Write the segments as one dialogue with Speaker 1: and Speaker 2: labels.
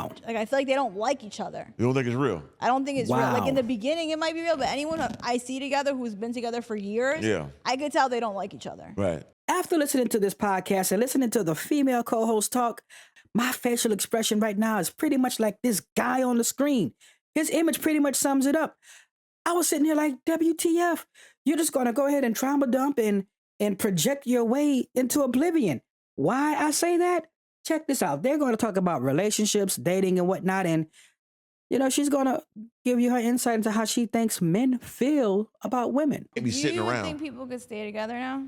Speaker 1: Wow.
Speaker 2: Like, I feel like they don't like each other.
Speaker 3: You don't think it's real?
Speaker 2: I don't think it's real.
Speaker 1: Wow.
Speaker 2: Like, in the beginning, it might be real, but anyone I see together who's been together for years,
Speaker 3: Yeah.
Speaker 2: I could tell they don't like each other.
Speaker 3: Right.
Speaker 1: After listening to this podcast and listening to the female co-host talk, my facial expression right now is pretty much like this guy on the screen. His image pretty much sums it up. I was sitting here like, WTF? You're just going to go ahead and trauma dump and project your way into oblivion. Why I say that? Check this out. They're going to talk about relationships, dating, and whatnot. And, you know, she's going to give you her insight into how she thinks men feel about women.
Speaker 3: They be
Speaker 2: Do
Speaker 3: sitting
Speaker 2: you
Speaker 3: around.
Speaker 2: think people could stay together now?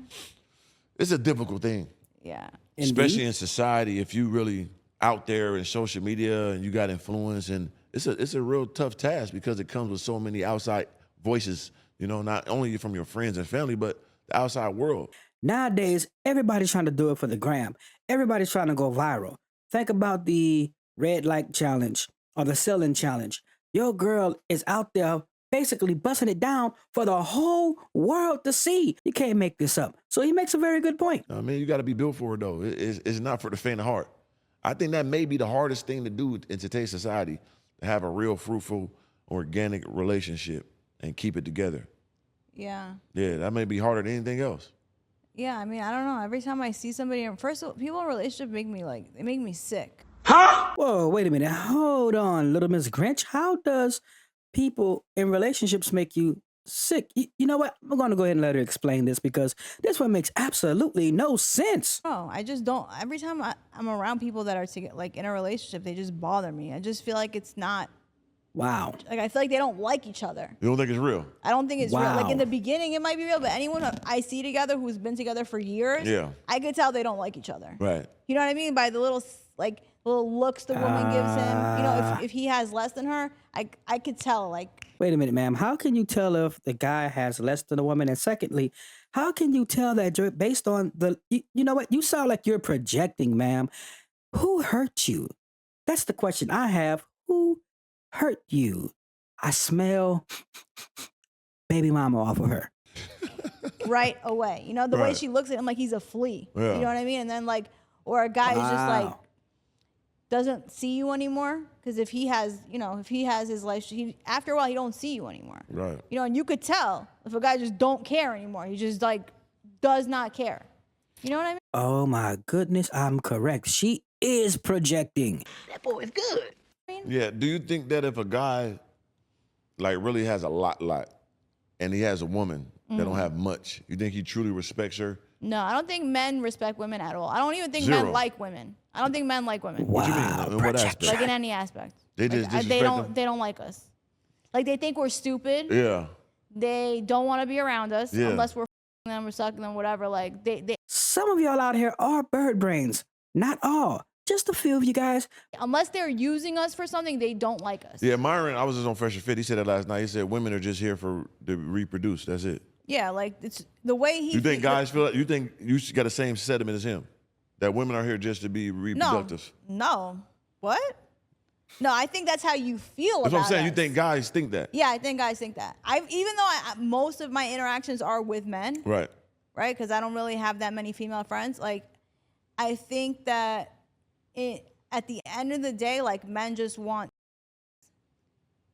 Speaker 3: It's a difficult thing,
Speaker 2: Yeah.
Speaker 3: especially
Speaker 1: Indeed.
Speaker 3: in society. If you really out there in social media and you got influence, and it's a real tough task because it comes with so many outside voices. You know, not only from your friends and family, but the outside world.
Speaker 1: Nowadays, everybody's trying to do it for the gram. Everybody's trying to go viral. Think about the red light challenge or the ceiling challenge. Your girl is out there basically busting it down for the whole world to see. You can't make this up. So he makes a very good point.
Speaker 3: I mean, you got to be built for it, though. It's not for the faint of heart. I think that may be the hardest thing to do in today's society, to have a real fruitful, organic relationship and keep it together.
Speaker 2: Yeah.
Speaker 3: Yeah, that may be harder than anything else.
Speaker 2: Yeah, I mean, I don't know. Every time I see somebody, first of all, people in relationships make me sick.
Speaker 1: Whoa, wait a minute. Hold on, little Miss Grinch. How does people in relationships make you sick? You know what? I'm going to go ahead and let her explain this because this one makes absolutely no sense.
Speaker 2: No, I just don't. Every time I'm around people that are like in a relationship, they just bother me. I just feel like it's not,
Speaker 1: Wow.
Speaker 2: like, I feel like they don't like each other.
Speaker 3: You don't think it's real?
Speaker 2: I don't think it's real. Like, in
Speaker 1: Wow.
Speaker 2: the beginning, it might be real, but anyone I see together who's been together for years,
Speaker 3: Yeah.
Speaker 2: I could tell they don't like each other.
Speaker 3: Right.
Speaker 2: You know what I mean? By the little looks the woman gives him. You know, if he has less than her, I could tell. Like,
Speaker 1: Wait a minute, ma'am. How can you tell if the guy has less than a woman? And secondly, how can you tell that based on you know what? You sound like you're projecting, ma'am. Who hurt you? That's the question I have. Who hurt you? I smell baby mama off of her.
Speaker 2: right away. You know, the way
Speaker 3: Right.
Speaker 2: she looks at him like he's a flea.
Speaker 3: Yeah.
Speaker 2: You know what I mean? And then or a guy who's just like
Speaker 1: Wow.
Speaker 2: doesn't see you anymore, because if he has his life, after a while he don't see you anymore.
Speaker 3: Right.
Speaker 2: You know, and you could tell if a guy just don't care anymore. He just does not care. You know what I mean?
Speaker 1: Oh my goodness, I'm correct. She is projecting.
Speaker 2: That boy is good.
Speaker 3: Yeah. Do you think that if a guy really has a lot, and he has a woman that don't have much, you think he truly respects her?
Speaker 2: No, I don't think men respect women at all. I don't even think
Speaker 3: Zero.
Speaker 2: men like women. I don't think men like women.
Speaker 3: What you mean? In what
Speaker 1: projection.
Speaker 3: aspect?
Speaker 2: Like, in any aspect.
Speaker 3: They
Speaker 2: Like,
Speaker 3: just
Speaker 2: they
Speaker 3: disrespect
Speaker 2: don't
Speaker 3: them?
Speaker 2: they don't like us. Like, they think we're stupid.
Speaker 3: Yeah.
Speaker 2: They don't want to be around us
Speaker 3: Yeah.
Speaker 2: unless we're f***ing them or sucking them, whatever. Like, they
Speaker 1: Some of y'all out here are bird brains. Not all. Just a few of you guys.
Speaker 2: unless they're using us for something, they don't like us.
Speaker 3: Yeah, Myron, I was just on Fresh and Fit. He said that last night. He said women are just here to reproduce. That's it.
Speaker 2: Yeah, like, it's the way he.
Speaker 3: You think guys feel like, you think you got the same sentiment as him? That women are here just to be reproductive?
Speaker 2: No. What? No, I think that's how you feel
Speaker 3: That's
Speaker 2: about
Speaker 3: what I'm saying. You
Speaker 2: us.
Speaker 3: think guys think that?
Speaker 2: Yeah, I think guys think that. Even though most of my interactions are with men,
Speaker 3: Right.
Speaker 2: right? Because I don't really have that many female friends. Like, I think that at the end of the day, like, men just want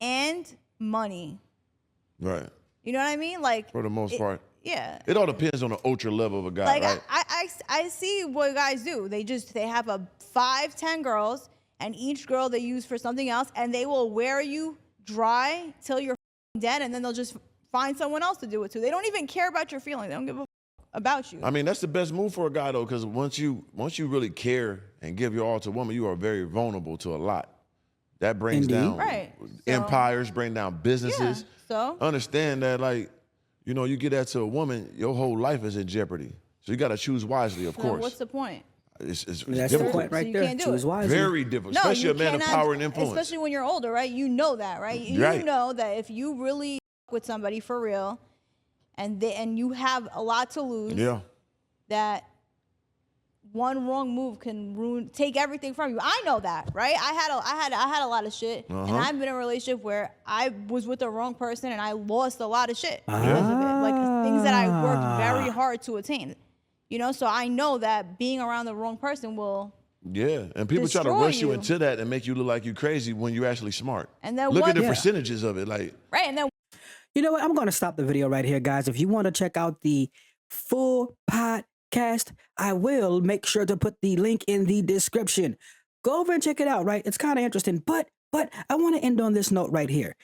Speaker 2: and money.
Speaker 3: Right.
Speaker 2: You know what I mean? Like,
Speaker 3: For the most part.
Speaker 2: yeah.
Speaker 3: It all depends on the ultra level of a guy,
Speaker 2: Like,
Speaker 3: right?
Speaker 2: I see what guys do. They have 5-10 girls, and each girl they use for something else, and they will wear you dry till you're dead, and then they'll just find someone else to do it to. They don't even care about your feelings. They don't give a about you.
Speaker 3: I mean, that's the best move for a guy, though, because once you really care and give your all to a woman, you are very vulnerable to a lot. That brings
Speaker 1: Indeed.
Speaker 3: down
Speaker 2: Right.
Speaker 3: empires, bring down businesses.
Speaker 2: Yeah, so?
Speaker 3: Understand that, like, you get that to a woman, your whole life is in jeopardy. So you got to choose wisely, of
Speaker 2: So
Speaker 3: course.
Speaker 2: what's the point?
Speaker 3: It's
Speaker 1: That's the
Speaker 3: difficult.
Speaker 1: point right
Speaker 2: you
Speaker 1: there.
Speaker 2: can't do
Speaker 1: Choose
Speaker 2: it.
Speaker 1: wisely.
Speaker 3: Very difficult,
Speaker 2: No,
Speaker 3: especially
Speaker 2: you
Speaker 3: a man of
Speaker 2: cannot,
Speaker 3: power and influence.
Speaker 2: especially when you're older, right? You know that, right? You
Speaker 3: Right.
Speaker 2: know that if you really with somebody for real, and you have a lot to lose,
Speaker 3: Yeah.
Speaker 2: that one wrong move can take everything from you. I know that, right? I had a lot of shit, and I've been in a relationship where I was with the wrong person and I lost a lot of shit because of it, like things that I worked very hard to attain. So I know that being around the wrong person will
Speaker 3: Yeah, and people try to
Speaker 2: destroy
Speaker 3: rush you
Speaker 2: you.
Speaker 3: into that and make you look like you crazy when you're actually smart.
Speaker 2: And then
Speaker 3: Look
Speaker 2: what?
Speaker 3: at the
Speaker 1: Yeah.
Speaker 3: percentages of it. Like,
Speaker 2: Right, and then
Speaker 1: You know what? I'm going to stop the video right here, guys. If you want to check out the full podcast, I will make sure to put the link in the description. Go over and check it out, right? It's kind of interesting. But I want to end on this note right here.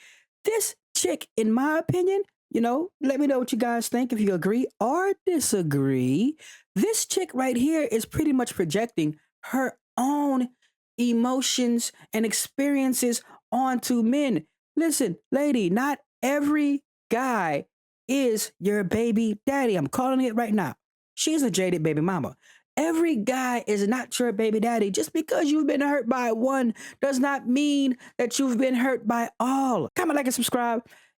Speaker 1: This chick, in my opinion, let me know what you guys think, if you agree or disagree. This chick right here is pretty much projecting her own emotions and experiences onto men. Listen, lady, not every guy is your baby daddy. I'm calling it right now. She's a jaded baby mama. Every guy is not your baby daddy. Just because you've been hurt by one does not mean that you've been hurt by all. Comment, like, and subscribe.